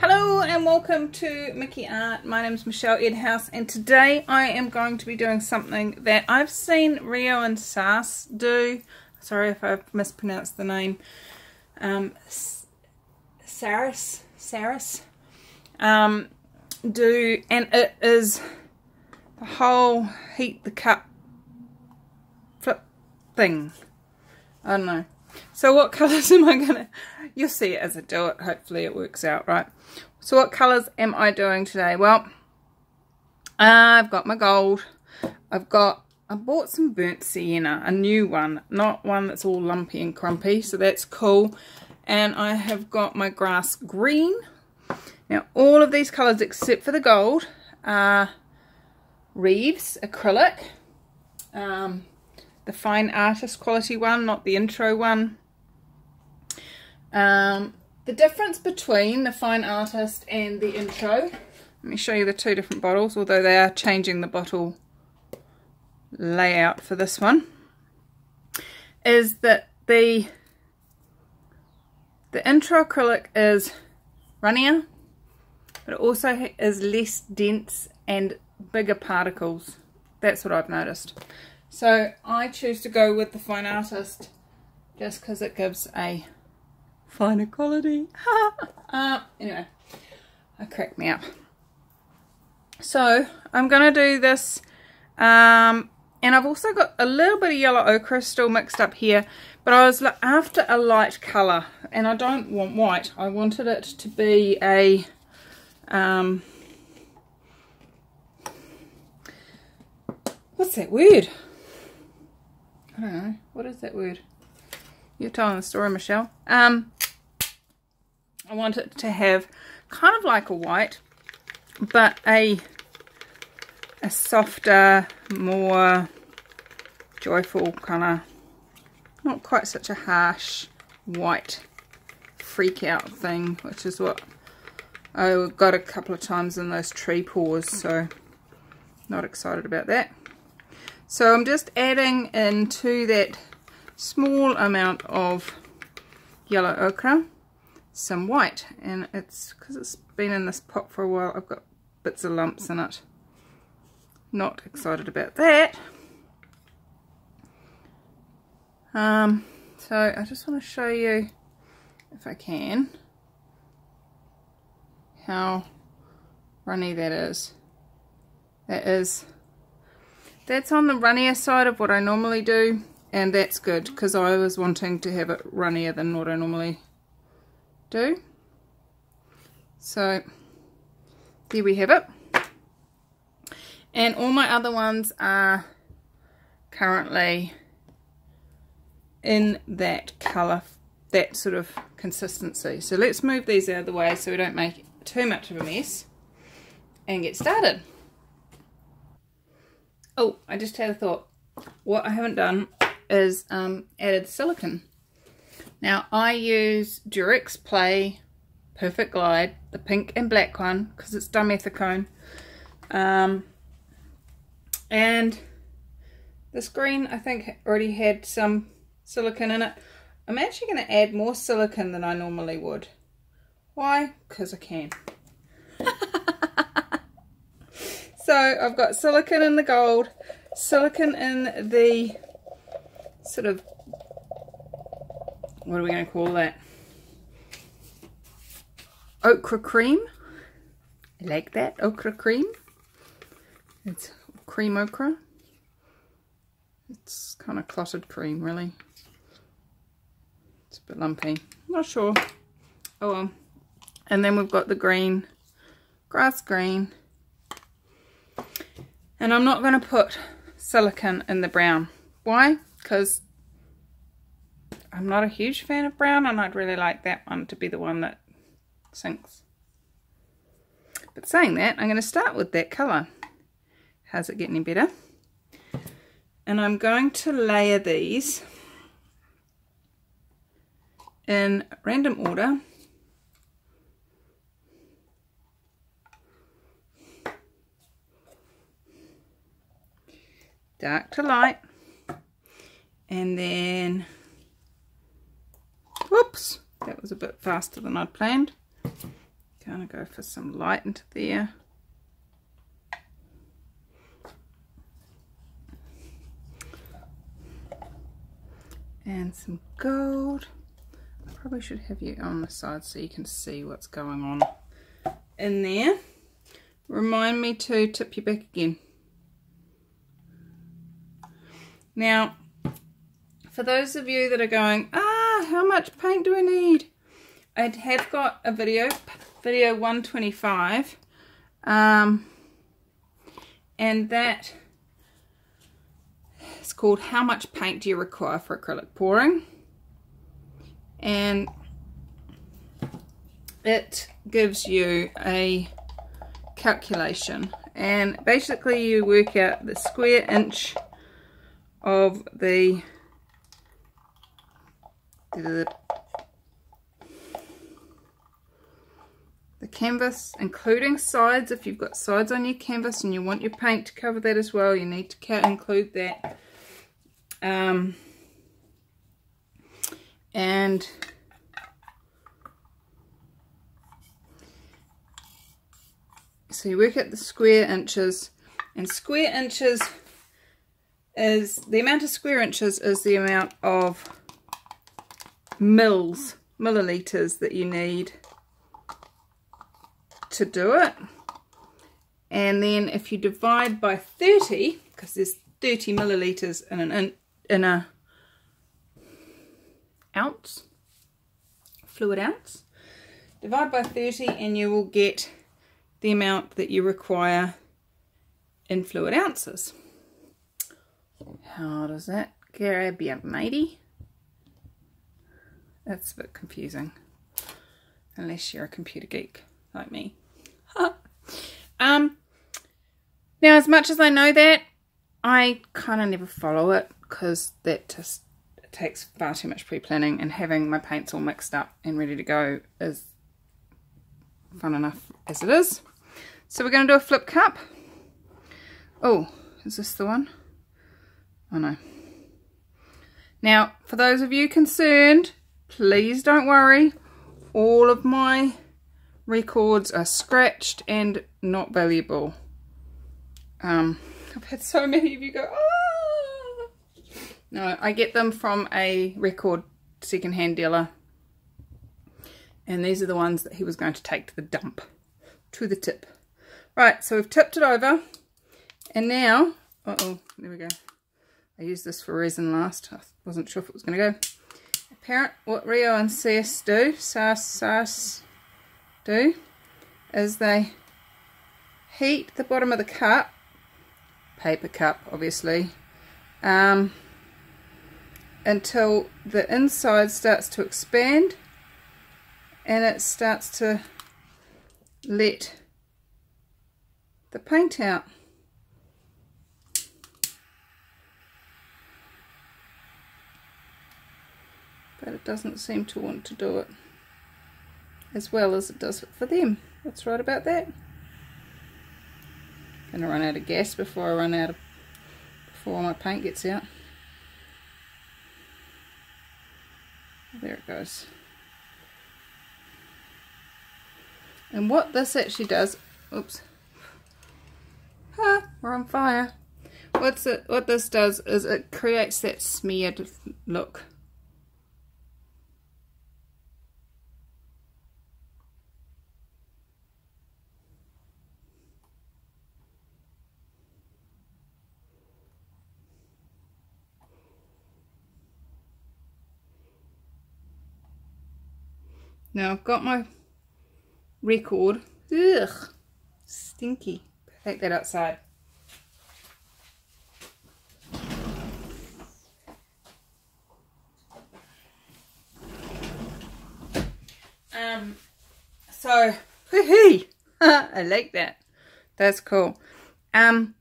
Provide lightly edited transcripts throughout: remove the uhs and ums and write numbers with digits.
Hello and welcome to Mickey Art. My name is Michelle Edhouse, and today I am going to be doing something that I've seen Rio and Saress do. Sorry if I've mispronounced the name. Saress do, and it is the whole heat the cup flip thing. I don't know. So what colours am I gonna, you'll see it as I do it, hopefully it works out right. So what colours am I doing today? Well, I've got my gold, I bought some burnt sienna, a new one, not one that's all lumpy and crumpy, so that's cool. And I have got my grass green. Now all of these colours except for the gold are Reeves acrylic, the fine artist quality one, not the intro one. The difference between the fine artist and the intro, let me show you the two different bottles, although they are changing the bottle layout for this one, is that the intro acrylic is runnier, but it also is less dense and bigger particles. That's what I've noticed. So I choose to go with the fine artist just because it gives a finer quality. Anyway, I cracked me up. So I'm going to do this, and I've also got a little bit of yellow ochre still mixed up here, but I was after a light colour, and I don't want white. I wanted it to be a what's that word? I don't know. What is that word? You're telling the story, Michelle. I want it to have kind of like a white, but a softer, more joyful kind of, not quite such a harsh white freak out thing, which is what I got a couple of times in those tree pours, so not excited about that. So I'm just adding into that small amount of yellow ochre some white, and it's because it's been in this pot for a while, I've got bits of lumps in it. Not excited about that. So I just want to show you, if I can, how runny that is. That's on the runnier side of what I normally do, and that's good because I was wanting to have it runnier than what I normally do. So there we have it. And all my other ones are currently in that colour, that sort of consistency. So let's move these out of the way so we don't make too much of a mess and get started. Oh, I just had a thought. What I haven't done is added silicone. Now I use Durex Play Perfect Glide, the pink and black one, because it's dimethicone. And this green I think already had some silicone in it. I'm actually going to add more silicone than I normally would. Why? Because I can. So I've got silicone in the gold, silicone in the sort of, what are we going to call that? Ochre cream. I like that, ochre cream. It's cream ochre. It's kind of clotted cream, really. It's a bit lumpy. I'm not sure. Oh well. And then we've got the green, grass green. And I'm not going to put silicone in the brown. Why? Because I'm not a huge fan of brown, and I'd really like that one to be the one that sinks. But saying that, I'm going to start with that colour. How's it get any better? And I'm going to layer these in random order. Dark to light, and then, whoops, that was a bit faster than I'd planned. Gonna go for some light into there. And some gold. I probably should have you on the side so you can see what's going on in there. Remind me to tip you back again. Now, for those of you that are going, how much paint do I need? I have got a video 125, and that is called How Much Paint Do You Require for Acrylic Pouring? And it gives you a calculation, and basically you work out the square inch of the canvas, including sides. If you've got sides on your canvas and you want your paint to cover that as well, you need to include that. And so you work out the square inches, and square inches is the amount of square inches is the amount of milliliters that you need to do it. And then if you divide by 30, because there's 30 milliliters in a ounce, fluid ounce, divide by 30 and you will get the amount that you require in fluid ounces. How does that grab you, matey? That's a bit confusing, unless you're a computer geek like me. Now, as much as I know that, I kind of never follow it, because that just takes far too much pre-planning, and having my paints all mixed up and ready to go is fun enough as it is. So we're going to do a flip cup. Oh, is this the one? Oh no. Now, for those of you concerned, please don't worry. All of my records are scratched and not valuable. I've had so many of you go, ah! No, I get them from a record second-hand dealer. And these are the ones that he was going to take to the dump, to the tip. Right, so we've tipped it over. And now, uh-oh, there we go. I used this for resin last. I wasn't sure if it was going to go. Apparently, what Rio and Saress do is they heat the bottom of the cup, paper cup obviously, until the inside starts to expand and it starts to let the paint out. But it doesn't seem to want to do it as well as it does it for them. What's right about that? Gonna run out of gas before my paint gets out. There it goes. And what this actually does, oops, we're on fire. What this does is it creates that smeared look. Now I've got my record. Ugh, stinky. Take that outside. So, hee-hee. I like that. That's cool. So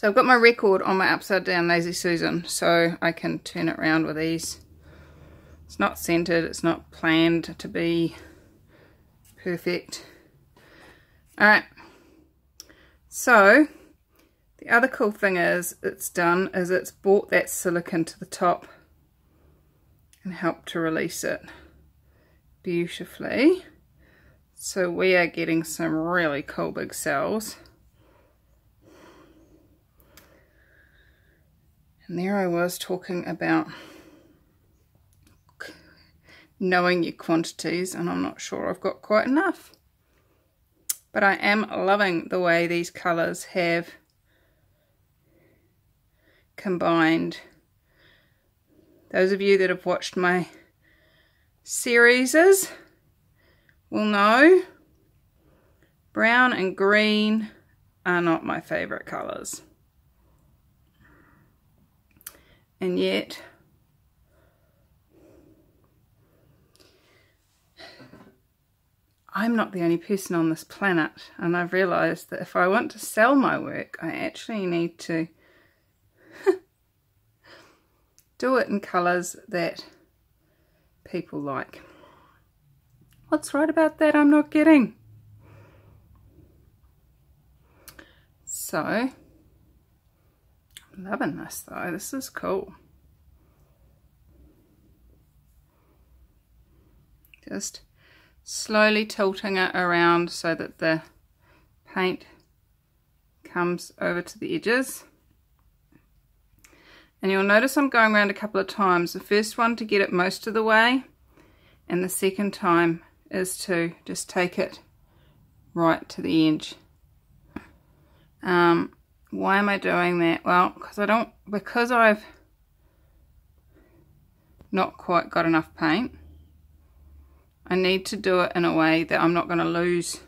I've got my record on my upside down Lazy Susan, so I can turn it around with ease. It's not centered, it's not planned to be perfect. Alright, so the other cool thing is it's brought that silicone to the top and helped to release it beautifully. So we are getting some really cool big cells. And there I was talking about knowing your quantities, and I'm not sure I've got quite enough. But I am loving the way these colours have combined. Those of you that have watched my series will know brown and green are not my favourite colours. And yet I'm not the only person on this planet, and I've realised that if I want to sell my work, I actually need to do it in colours that people like. What's right about that? I'm not getting. So, I'm loving this though. This is cool. Just slowly tilting it around so that the paint comes over to the edges. And you'll notice I'm going around a couple of times. The first one to get it most of the way, and the second time is to just take it right to the edge. Why am I doing that? Well, because I've not quite got enough paint. I need to do it in a way that I'm not going to lose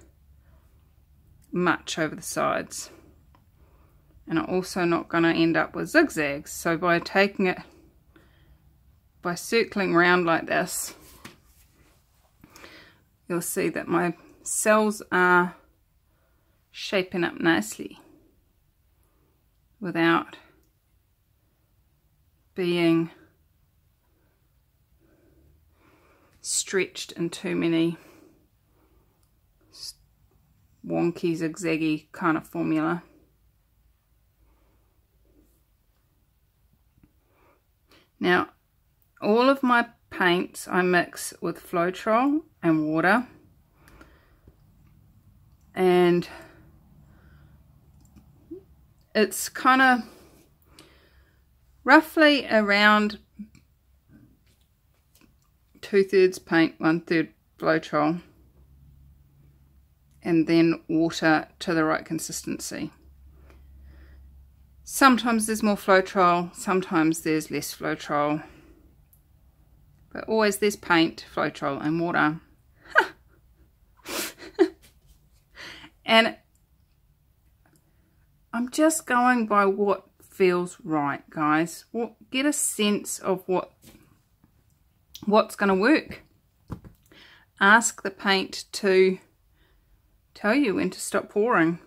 much over the sides. And I'm also not going to end up with zigzags. So by circling around like this, you'll see that my cells are shaping up nicely without being stretched in too many wonky zigzaggy kind of formula. Now, all of my paints I mix with Floetrol and water, and it's kind of roughly around 2/3 paint, 1/3 Floetrol, and then water to the right consistency. Sometimes there's more Floetrol, sometimes there's less Floetrol, but always there's paint, Floetrol and water. And I'm just going by what feels right, guys. Get a sense of what's going to work. Ask the paint to tell you when to stop pouring.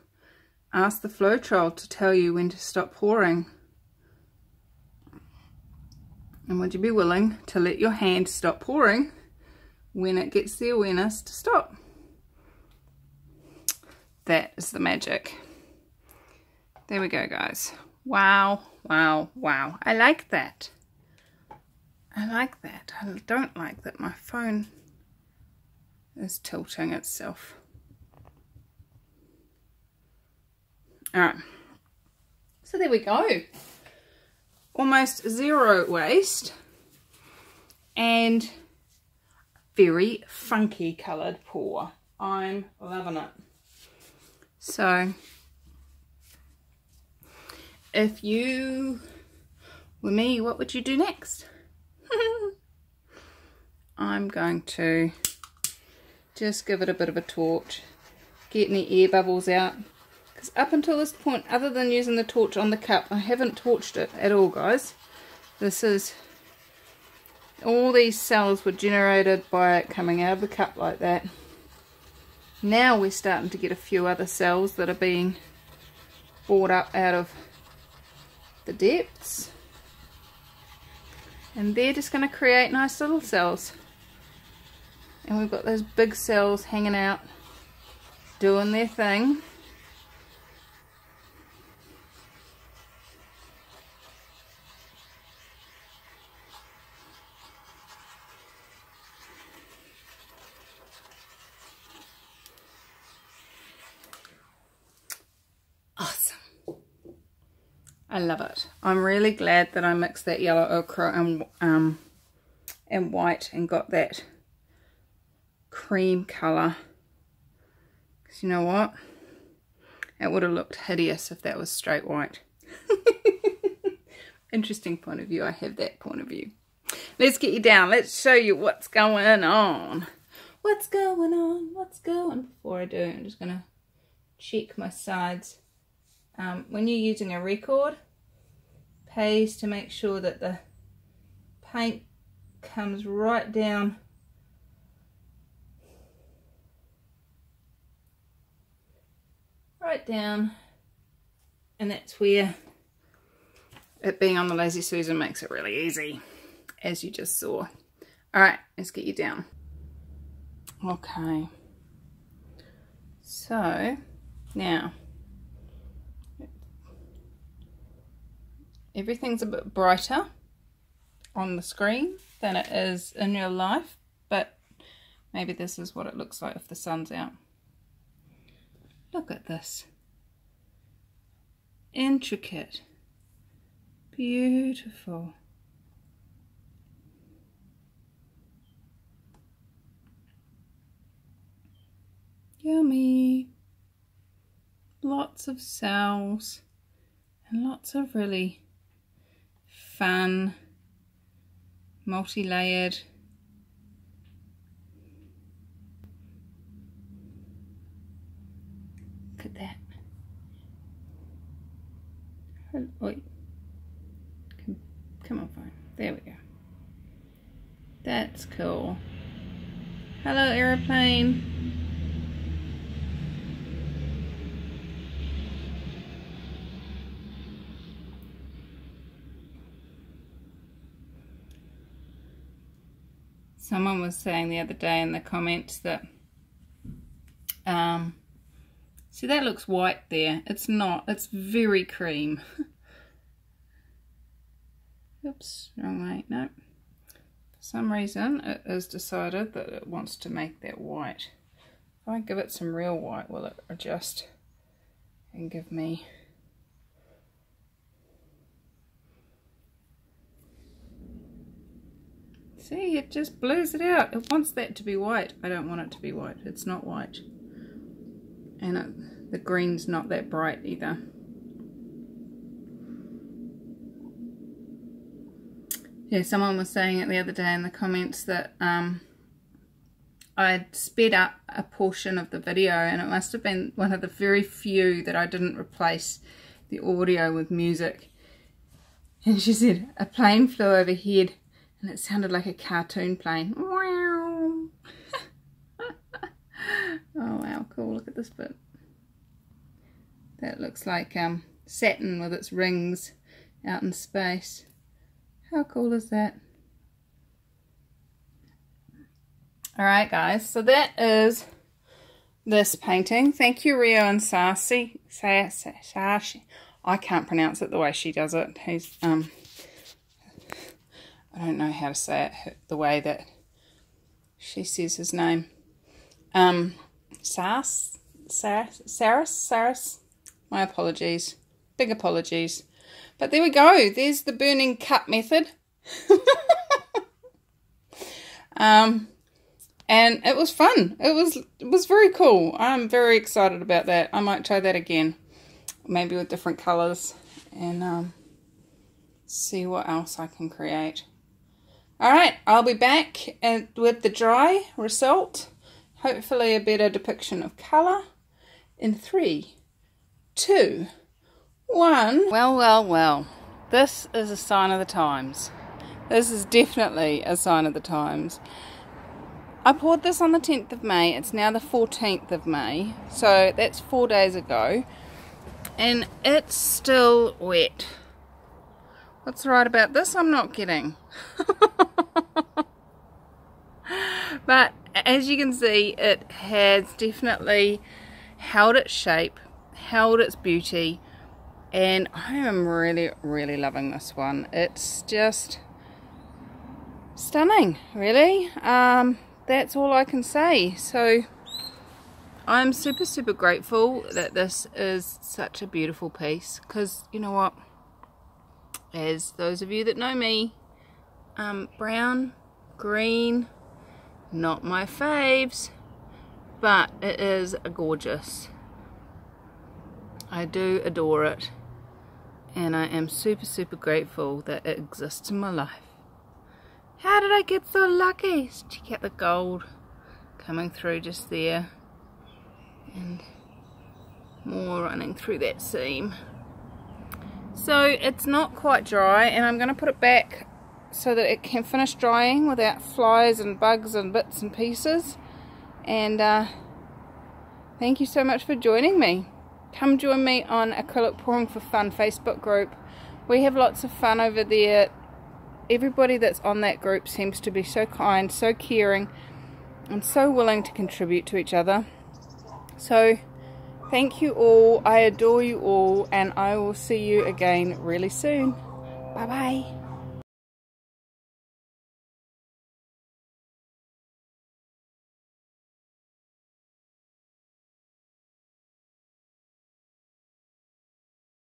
Ask the Floetrol to tell you when to stop pouring. And would you be willing to let your hand stop pouring when it gets the awareness to stop? That is the magic. There we go, guys. Wow, wow, wow. I like that. I like that. I don't like that my phone is tilting itself. Alright, so there we go. Almost zero waste and very funky coloured pour. I'm loving it. So, if you were me, what would you do next? I'm going to just give it a bit of a torch, get any air bubbles out. Up until this point, other than using the torch on the cup, I haven't torched it at all, guys. All these cells were generated by it coming out of the cup like that. Now we're starting to get a few other cells that are being brought up out of the depths, and they're just going to create nice little cells. And we've got those big cells hanging out doing their thing. I love it. I'm really glad that I mixed that yellow ochre and white and got that cream colour. Because you know what? It would have looked hideous if that was straight white. Interesting point of view. I have that point of view. Let's get you down. Let's show you what's going on. What's going on? What's going? Before I do, I'm just going to check my sides. When you're using a record, pays to make sure that the paint comes right down and that's where it being on the Lazy Susan makes it really easy, as you just saw. Alright, let's get you down. Okay, so now everything's a bit brighter on the screen than it is in real life, but maybe this is what it looks like if the sun's out. Look at this. Intricate. Beautiful. Yummy. Lots of cells and lots of really fun, multi-layered. Look at that. Wait. Come on, phone. There we go. That's cool. Hello, aeroplane. Someone was saying the other day in the comments that, see that looks white there. It's not. It's very cream. Oops, wrong way. No. For some reason, it has decided that it wants to make that white. If I give it some real white, will it adjust and give me... See, it just blues it out. It wants that to be white. I don't want it to be white. It's not white. And the green's not that bright either. Yeah, someone was saying it the other day in the comments that I'd sped up a portion of the video, and it must have been one of the very few that I didn't replace the audio with music. And she said, a plane flew overhead and it sounded like a cartoon plane. Wow. Oh wow, cool. Look at this bit. That looks like Saturn with its rings out in space. How cool is that? Alright guys, so that is this painting. Thank you, Rio and Saress. I can't pronounce it the way she does it. He's I don't know how to say it the way that she says his name. Saress. My apologies. Big apologies. But there we go. There's the burning cup method. And it was fun. It was very cool. I'm very excited about that. I might try that again. Maybe with different colours. And see what else I can create. Alright, I'll be back with the dry result. Hopefully a better depiction of colour. In 3, 2, 1. Well. This is a sign of the times. This is definitely a sign of the times. I poured this on the 10th of May. It's now the 14th of May. So that's 4 days ago. And it's still wet. What's right about this? I'm not kidding. But as you can see, it has definitely held its shape, held its beauty, and I am really loving this one. It's just stunning, really. That's all I can say. So I'm super grateful that this is such a beautiful piece, because you know what, as those of you that know me, brown, green, not my faves, but it is gorgeous. I do adore it, and I am super grateful that it exists in my life. How did I get so lucky? Check out the gold coming through just there, and more running through that seam. So it's not quite dry, and I'm going to put it back so that it can finish drying without flies and bugs and bits and pieces. And thank you so much for joining me. Come join me on Acrylic Pouring for Fun Facebook group. We have lots of fun over there. Everybody that's on that group seems to be so kind, so caring, and so willing to contribute to each other. So thank you all, I adore you all, and I will see you again really soon. Bye bye.